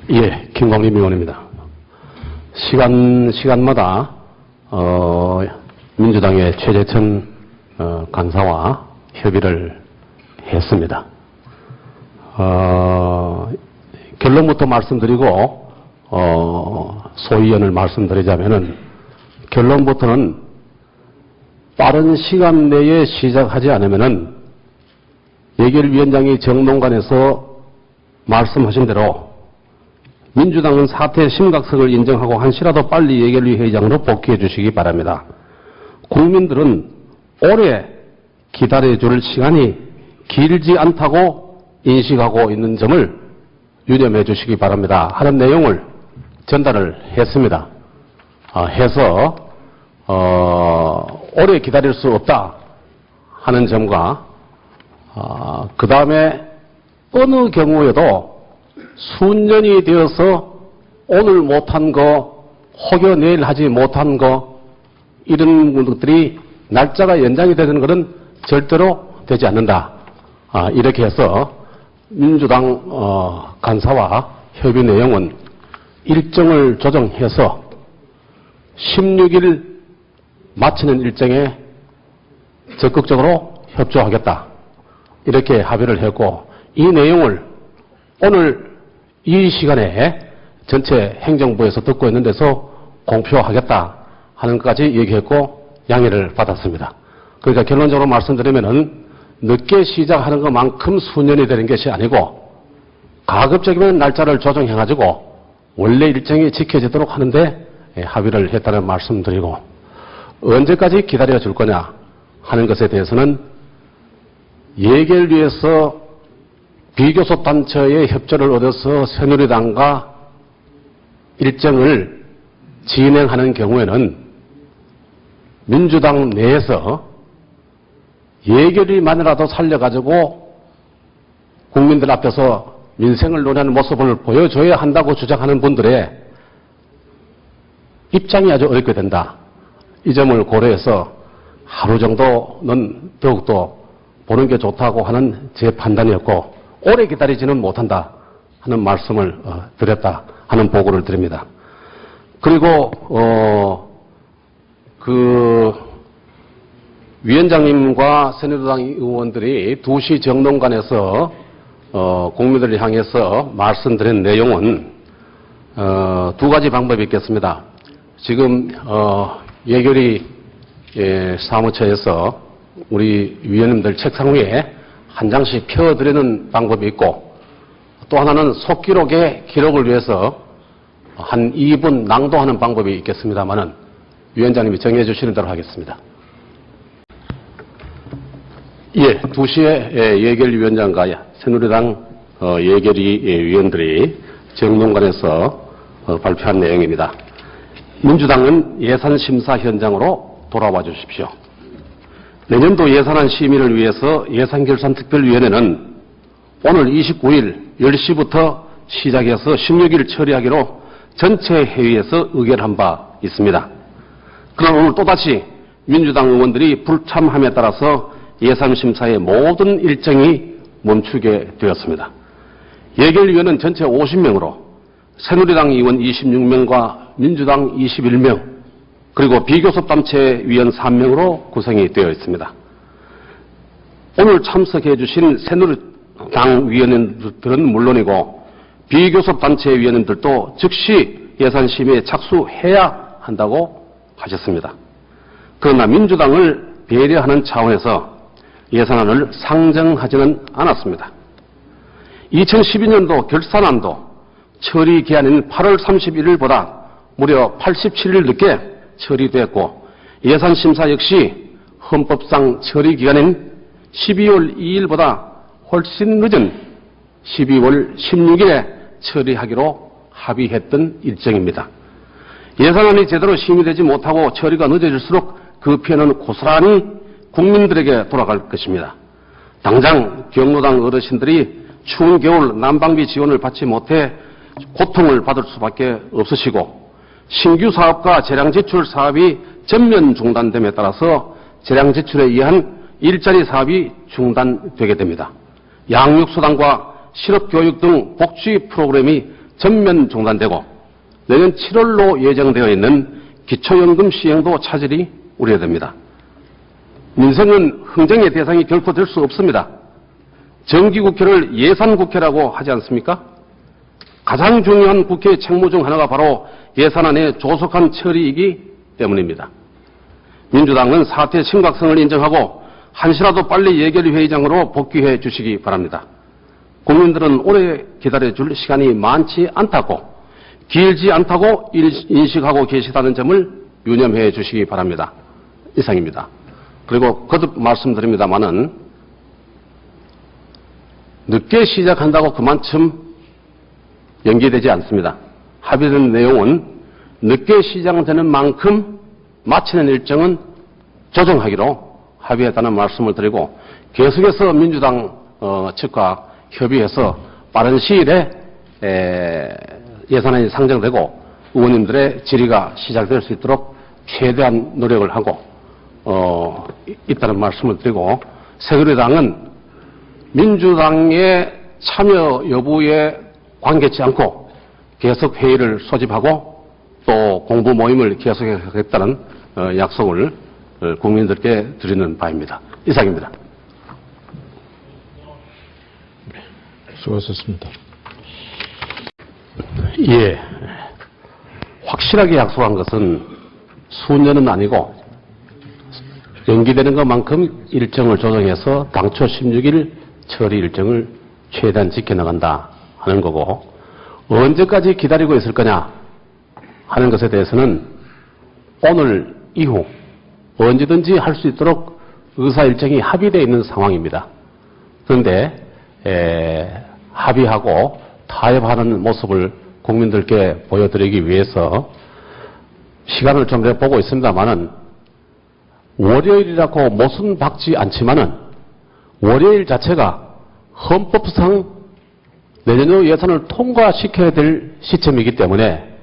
예, 김광림 의원입니다. 시간마다 민주당의 최재천 간사와 협의를 했습니다. 결론부터 말씀드리고 소위원을 말씀드리자면은 결론부터는 빠른 시간 내에 시작하지 않으면은 예결위원장이 정론관에서 말씀하신 대로 민주당은 사태의 심각성을 인정하고 한시라도 빨리 예결위 회의장으로 복귀해 주시기 바랍니다. 국민들은 오래 기다려줄 시간이 길지 않다고 인식하고 있는 점을 유념해 주시기 바랍니다. 하는 내용을 전달을 했습니다. 해서 오래 기다릴 수 없다 하는 점과 그 다음에 어느 경우에도 수년이 되어서 오늘 못한 거 혹여 내일 하지 못한 거 이런 것들이 날짜가 연장이 되는 것은 절대로 되지 않는다. 이렇게 해서 민주당 간사와 협의 내용은 일정을 조정해서 16일 마치는 일정에 적극적으로 협조하겠다. 이렇게 합의를 했고 이 내용을 오늘 이 시간에 전체 행정부에서 듣고 있는 데서 공표하겠다 하는 것까지 얘기했고 양해를 받았습니다. 그러니까 결론적으로 말씀드리면은 늦게 시작하는 것만큼 수년이 되는 것이 아니고 가급적이면 날짜를 조정해가지고 원래 일정이 지켜지도록 하는데 합의를 했다는 말씀드리고 언제까지 기다려줄 거냐 하는 것에 대해서는 예결위에서 비교섭단체의 협조를 얻어서 새누리당과 일정을 진행하는 경우에는 민주당 내에서 예결위만이라도 살려가지고 국민들 앞에서 민생을 논하는 모습을 보여줘야 한다고 주장하는 분들의 입장이 아주 어렵게 된다. 이 점을 고려해서 하루 정도는 더욱더 보는 게 좋다고 하는 제 판단이었고 오래 기다리지는 못한다 하는 말씀을 드렸다 하는 보고를 드립니다. 그리고 위원장님과 새누리당 의원들이 2시 정론관에서 국민들을 향해서 말씀드린 내용은 두 가지 방법이 있겠습니다. 지금 예결위 사무처에서 우리 위원님들 책상 위에 한 장씩 펴드리는 방법이 있고 또 하나는 속기록에 기록을 위해서 한 2분 낭독하는 방법이 있겠습니다만은 위원장님이 정해 주시는 대로 하겠습니다. 예, 2시에 예결위원장과 새누리당 예결위 위원들이 정론관에서 발표한 내용입니다. 민주당은 예산심사 현장으로 돌아와 주십시오. 내년도 예산안 심의를 위해서 예산결산특별위원회는 오늘 29일 10시부터 시작해서 16일 처리하기로 전체 회의에서 의결한 바 있습니다. 그러나 오늘 또다시 민주당 의원들이 불참함에 따라서 예산심사의 모든 일정이 멈추게 되었습니다. 예결위원은 전체 50명으로 새누리당 의원 26명과 민주당 21명 그리고 비교섭단체 위원 3명으로 구성이 되어 있습니다. 오늘 참석해 주신 새누리당 위원님들은 물론이고 비교섭단체 위원님들도 즉시 예산심의에 착수해야 한다고 하셨습니다. 그러나 민주당을 배려하는 차원에서 예산안을 상정하지는 않았습니다. 2012년도 결산안도 처리 기한인 8월 31일보다 무려 87일 늦게 처리됐고 예산심사 역시 헌법상 처리 기간인 12월 2일보다 훨씬 늦은 12월 16일에 처리하기로 합의했던 일정입니다. 예산안이 제대로 심의되지 못하고 처리가 늦어질수록 그 피해는 고스란히 국민들에게 돌아갈 것입니다. 당장 경로당 어르신들이 추운 겨울 난방비 지원을 받지 못해 고통을 받을 수밖에 없으시고 신규 사업과 재량지출 사업이 전면 중단됨에 따라서 재량지출에 의한 일자리 사업이 중단되게 됩니다. 양육수당과 실업교육 등 복지 프로그램이 전면 중단되고 내년 7월로 예정되어 있는 기초연금 시행도 차질이 우려됩니다. 민생은 흥정의 대상이 결코 될 수 없습니다. 정기국회를 예산국회라고 하지 않습니까? 가장 중요한 국회의 책무 중 하나가 바로 예산안의 조속한 처리이기 때문입니다. 민주당은 사태의 심각성을 인정하고 한시라도 빨리 예결회의장으로 복귀해 주시기 바랍니다. 국민들은 오래 기다려줄 시간이 많지 않다고, 길지 않다고 인식하고 계시다는 점을 유념해 주시기 바랍니다. 이상입니다. 그리고 거듭 말씀드립니다마는 늦게 시작한다고 그만큼 연기되지 않습니다. 합의된 내용은 늦게 시작되는 만큼 마치는 일정은 조정하기로 합의했다는 말씀을 드리고, 계속해서 민주당 측과 협의해서 빠른 시일에 예산안이 상정되고 의원님들의 질의가 시작될 수 있도록 최대한 노력을 하고 있다는 말씀을 드리고, 새누리당은 민주당의 참여 여부에 관계치 않고 계속 회의를 소집하고 또 공부 모임을 계속하겠다는 약속을 국민들께 드리는 바입니다. 이상입니다. 수고하셨습니다. 예, 확실하게 약속한 것은 수년은 아니고 연기되는 것만큼 일정을 조정해서 당초 16일 처리 일정을 최대한 지켜나간다 하는 거고, 언제까지 기다리고 있을 거냐 하는 것에 대해서는 오늘 이후 언제든지 할 수 있도록 의사 일정이 합의되어 있는 상황입니다. 그런데 합의하고 타협하는 모습을 국민들께 보여드리기 위해서 시간을 좀 보고 있습니다만은, 월요일이라고 못은 박지 않지만은 월요일 자체가 헌법상 내년도 예산을 통과시켜야 될 시점이기 때문에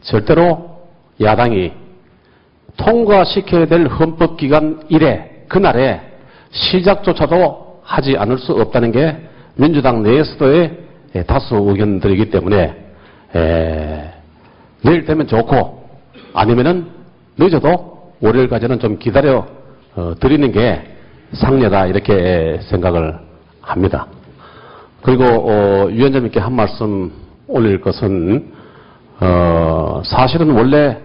절대로 야당이 통과시켜야 될 헌법기간 이래 그날에 시작조차도 하지 않을 수 없다는 게 민주당 내에서도의 다수 의견들이기 때문에 내일 되면 좋고 아니면은 늦어도 월요일까지는 좀 기다려 드리는 게 상례다 이렇게 생각을 합니다. 그리고 위원장님께 한 말씀 올릴 것은 사실은 원래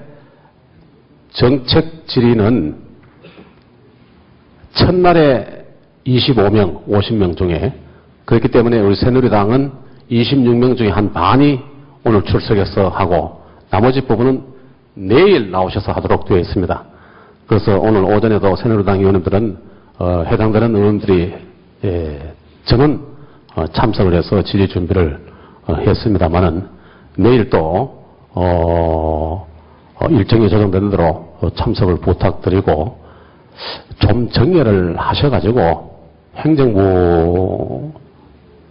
정책 질의는 첫날에 25명, 50명 중에, 그렇기 때문에 우리 새누리당은 26명 중에 한 반이 오늘 출석해서 하고 나머지 부분은 내일 나오셔서 하도록 되어 있습니다. 그래서 오늘 오전에도 새누리당 의원님들은 해당되는 의원들이 저는 참석을 해서 질의 준비를 했습니다만은 내일 또 일정이 조정되는 대로 참석을 부탁드리고 좀 정리를 하셔가지고 행정부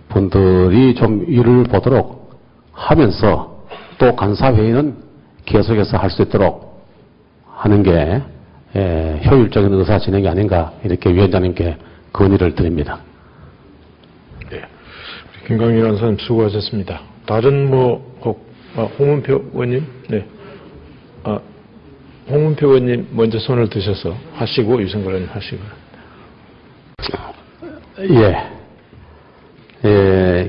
분들이 좀 일을 보도록 하면서 또 간사회의는 계속해서 할 수 있도록 하는 게 효율적인 의사 진행이 아닌가 이렇게 위원장님께 건의를 드립니다. 네, 김광일 원사님 수고하셨습니다. 다른 홍문표 의원님, 네, 홍문표 의원님 먼저 손을 드셔서 하시고 유승걸 의원님 하시고.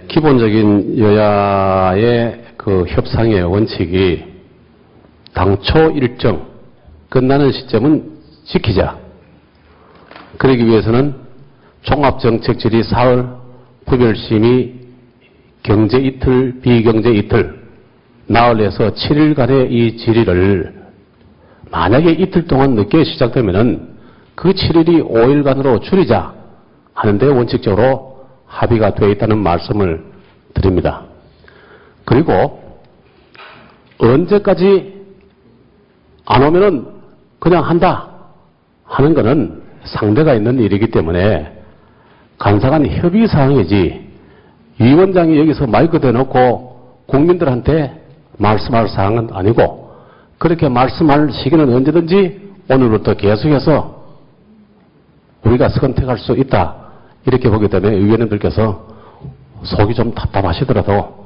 기본적인 여야의 그 협상의 원칙이 당초 일정 끝나는 시점은 지키자. 그러기 위해서는 종합정책질의 사흘, 구별심의 경제 이틀, 비경제 이틀, 나흘에서 7일간의 이 질의를 만약에 이틀 동안 늦게 시작되면은 그 7일이 5일간으로 줄이자 하는데 원칙적으로 합의가 되어 있다는 말씀을 드립니다. 그리고 언제까지 안 오면은 그냥 한다 하는 것은 상대가 있는 일이기 때문에 간사간 협의사항이지 위원장이 여기서 마이크 대놓고 국민들한테 말씀할 사항은 아니고 그렇게 말씀할 시기는 언제든지 오늘부터 계속해서 우리가 선택할 수 있다 이렇게 보기 때문에 의원님들께서 속이 좀 답답하시더라도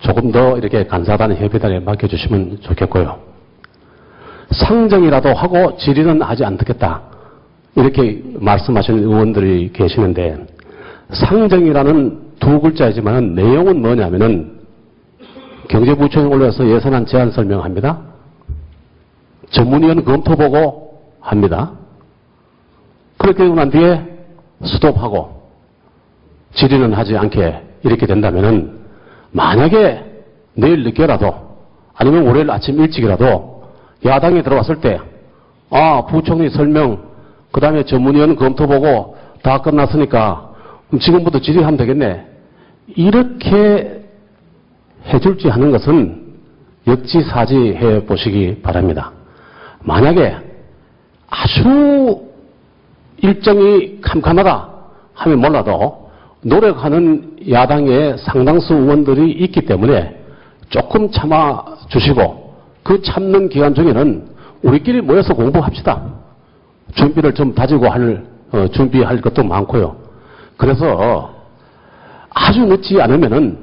조금 더 이렇게 간사단 협의단에 맡겨주시면 좋겠고요. 상정이라도 하고 질의는 하지 않겠다. 이렇게 말씀하시는 의원들이 계시는데, 상정이라는 두 글자이지만 내용은 뭐냐면은 경제부총에 올려서 예산안 제안 설명합니다. 전문위원 검토보고 합니다. 그렇게 되고 난 뒤에 스톱하고 질의는 하지 않게 이렇게 된다면은 만약에 내일 늦게라도 아니면 월요일 아침 일찍이라도 야당이 들어왔을 때 부총리 설명 그 다음에 전문위원 검토보고 다 끝났으니까 지금부터 질의하면 되겠네. 이렇게 해줄지 하는 것은 역지사지해 보시기 바랍니다. 만약에 아주 일정이 캄캄하다 하면 몰라도 노력하는 야당의 상당수 의원들이 있기 때문에 조금 참아주시고 그 참는 기간 중에는 우리끼리 모여서 공부합시다. 준비를 좀 다지고 준비할 것도 많고요. 그래서 아주 늦지 않으면은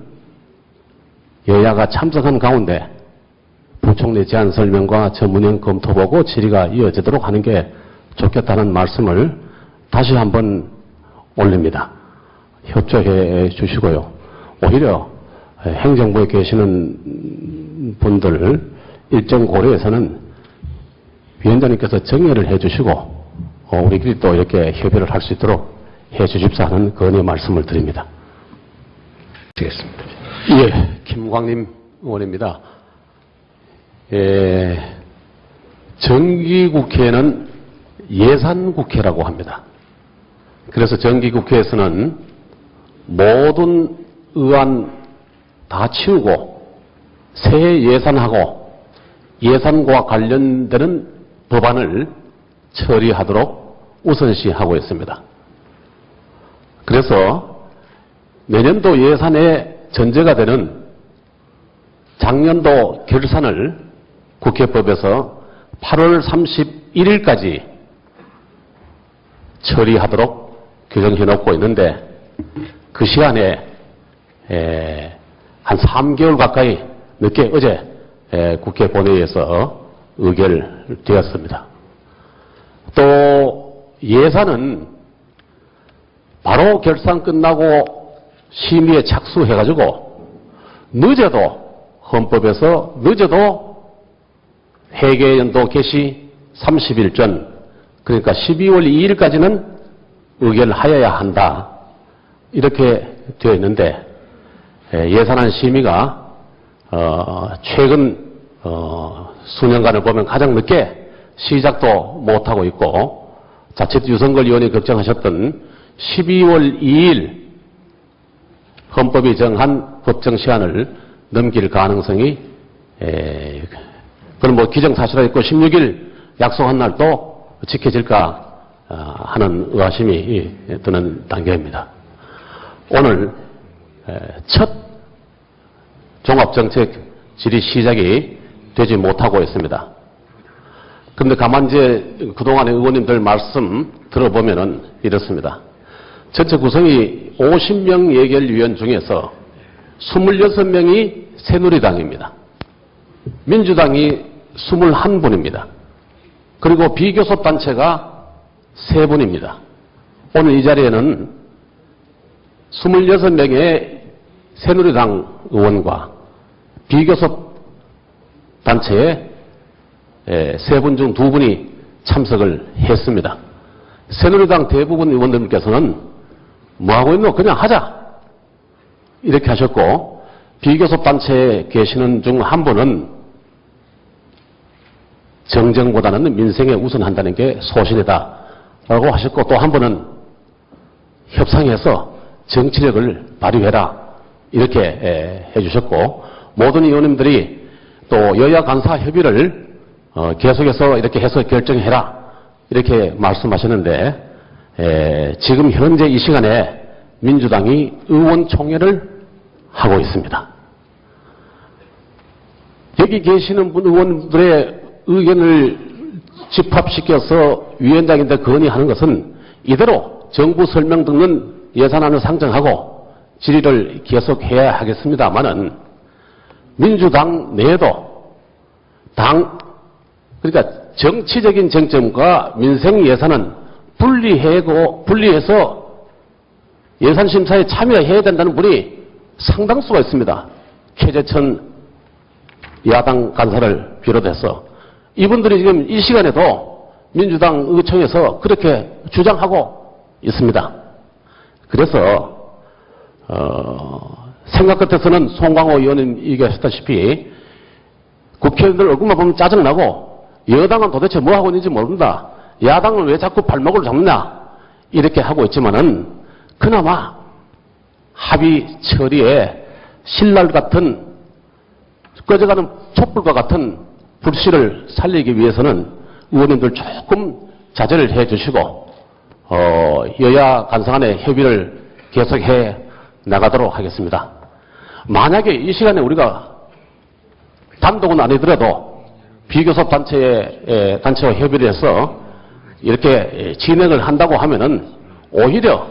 여야가 참석한 가운데 부총리 제안 설명과 전문위원 검토보고 질의가 이어지도록 하는 게 좋겠다는 말씀을 다시 한번 올립니다. 협조해 주시고요. 오히려 행정부에 계시는 분들 일정 고려해서는 위원장님께서 정리를 해 주시고 우리끼리 또 이렇게 협의를 할 수 있도록 해 주십사 하는 건의 말씀을 드립니다. 되겠습니다. 예, 김광림 의원입니다. 정기국회는 예산국회라고 합니다. 그래서 정기국회에서는 모든 의안 다 치우고 새해 예산하고 예산과 관련되는 법안을 처리하도록 우선시하고 있습니다. 그래서 내년도 예산의 전제가 되는 작년도 결산을 국회법에서 8월 31일까지 처리하도록 규정해 놓고 있는데 그 시간에 한 3개월 가까이 늦게 어제 국회 본회의에서 의결되었습니다. 또 예산은 바로 결산 끝나고 심의에 착수해가지고 늦어도 헌법에서 늦어도 회계연도 개시 30일 전 그러니까 12월 2일까지는 의결하여야 한다. 이렇게 되어 있는데 예산안 심의가 최근 수년간을 보면 가장 늦게 시작도 못하고 있고 자칫 유성걸 의원이 걱정하셨던 12월 2일 헌법이 정한 법정 시한을 넘길 가능성이 그건 뭐 기정사실화 있고 16일 약속한 날도 지켜질까 하는 의아심이 드는 단계입니다. 오늘 첫 종합정책 질의 시작이 되지 못하고 있습니다. 그런데 가만 이제 그동안의 의원님들 말씀 들어보면은 이렇습니다. 전체 구성이 50명 예결위원 중에서 26명이 새누리당입니다. 민주당이 21분입니다. 그리고 비교섭단체가 3분입니다. 오늘 이 자리에는 26명의 새누리당 의원과 비교섭단체의 3분 중 2분이 참석을 했습니다. 새누리당 대부분 의원들께서는 뭐하고 있노? 그냥 하자. 이렇게 하셨고 비교섭단체에 계시는 중 한 분은 정쟁보다는 민생에 우선한다는 게 소신이다 라고 하셨고 또 한 분은 협상해서 정치력을 발휘해라 이렇게 해주셨고 모든 의원님들이 또 여야 간사 협의를 계속해서 이렇게 해서 결정해라 이렇게 말씀하셨는데 지금 현재 이 시간에 민주당이 의원총회를 하고 있습니다. 여기 계시는 분 의원들의 의견을 집합시켜서 위원장인데 건의하는 것은 이대로 정부 설명 듣는 예산안을 상정하고 질의를 계속해야 하겠습니다만은 민주당 내에도 그러니까 정치적인 쟁점과 민생 예산은 분리해서 예산심사에 참여해야 된다는 분이 상당수가 있습니다. 최재천 야당 간사를 비롯해서 이분들이 지금 이 시간에도 민주당 의총에서 그렇게 주장하고 있습니다. 그래서 생각 끝에서는 송광호 의원님 얘기하셨다시피 국회의원들 얼굴만 보면 짜증나고 여당은 도대체 뭐 하고 있는지 모른다. 야당을 왜 자꾸 발목을 잡느냐 이렇게 하고 있지만은 그나마 합의 처리에 신랄 같은 꺼져가는 촛불과 같은 불씨를 살리기 위해서는 의원님들 조금 자제를 해 주시고 여야 간사간의 협의를 계속해 나가도록 하겠습니다. 만약에 이 시간에 우리가 단독은 아니더라도 비교섭 단체와 협의를 해서 이렇게 진행을 한다고 하면은 오히려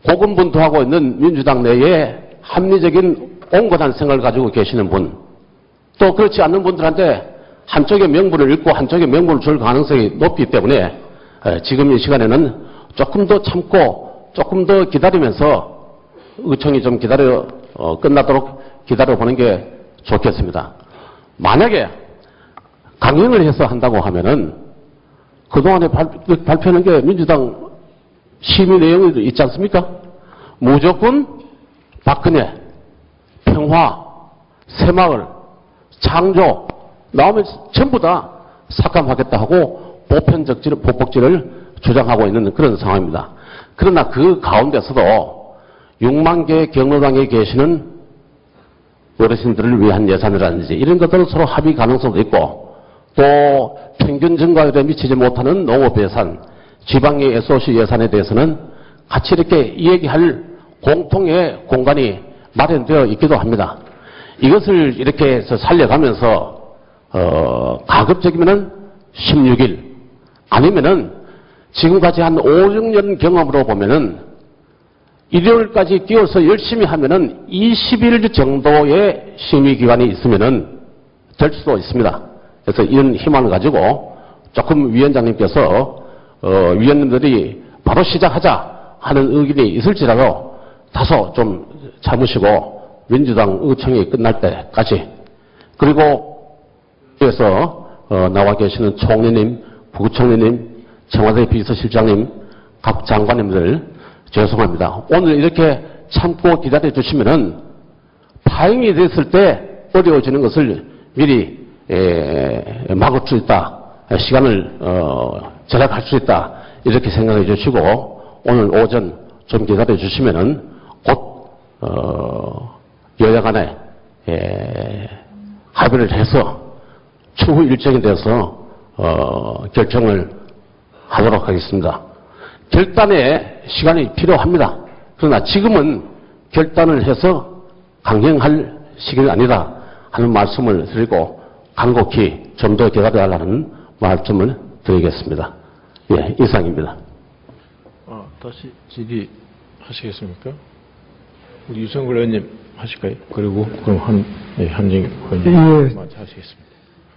고군분투하고 있는 민주당 내에 합리적인 온건한 생각을 가지고 계시는 분, 또 그렇지 않는 분들한테 한쪽의 명분을 읽고 한쪽의 명분을 줄 가능성이 높기 때문에 지금 이 시간에는 조금 더 참고 조금 더 기다리면서 의총이 좀 끝나도록 기다려보는 게 좋겠습니다. 만약에 강행을 해서 한다고 하면은 그동안에 발표하는 게 민주당 심의 내용이 있지 않습니까? 무조건 박근혜, 평화, 새마을, 창조 나오면 전부 다 삭감하겠다 하고 보복지를 주장하고 있는 그런 상황입니다. 그러나 그 가운데서도 6만 개의 경로당에 계시는 어르신들을 위한 예산이라든지 이런 것들은 서로 합의 가능성도 있고 또 평균 증가율에 미치지 못하는 농업 예산, 지방의 SOC 예산에 대해서는 같이 이렇게 얘기할 공통의 공간이 마련되어 있기도 합니다. 이것을 이렇게 해서 살려가면서 가급적이면은 16일 아니면은 지금까지 한 5, 6년 경험으로 보면은 일요일까지 끼워서 열심히 하면은 20일 정도의 심의기간이 있으면은 될 수도 있습니다. 그래서 이런 희망을 가지고 조금 위원장님께서 위원님들이 바로 시작하자 하는 의견이 있을지라도 다소 좀 참으시고 민주당 의총이 끝날 때까지 그리고 그래서 나와 계시는 총리님, 부총리님, 청와대 비서실장님, 각 장관님들 죄송합니다. 오늘 이렇게 참고 기다려 주시면은 파행이 됐을 때 어려워지는 것을 미리 막을 수 있다. 시간을 절약할 수 있다. 이렇게 생각해 주시고 오늘 오전 좀 기다려 주시면은 곧 여야 간에 합의를 해서 추후 일정에 대해서 결정을 하도록 하겠습니다. 결단에 시간이 필요합니다. 그러나 지금은 결단을 해서 강행할 시기가 아니다 하는 말씀을 드리고 간곡히 좀 더 기다려달라는 말씀을 드리겠습니다. 예, 이상입니다. 다시 질의하시겠습니까? 우리 유성걸 의원님 하실까요? 그리고 그럼 한진희 의원님 하시겠습니다.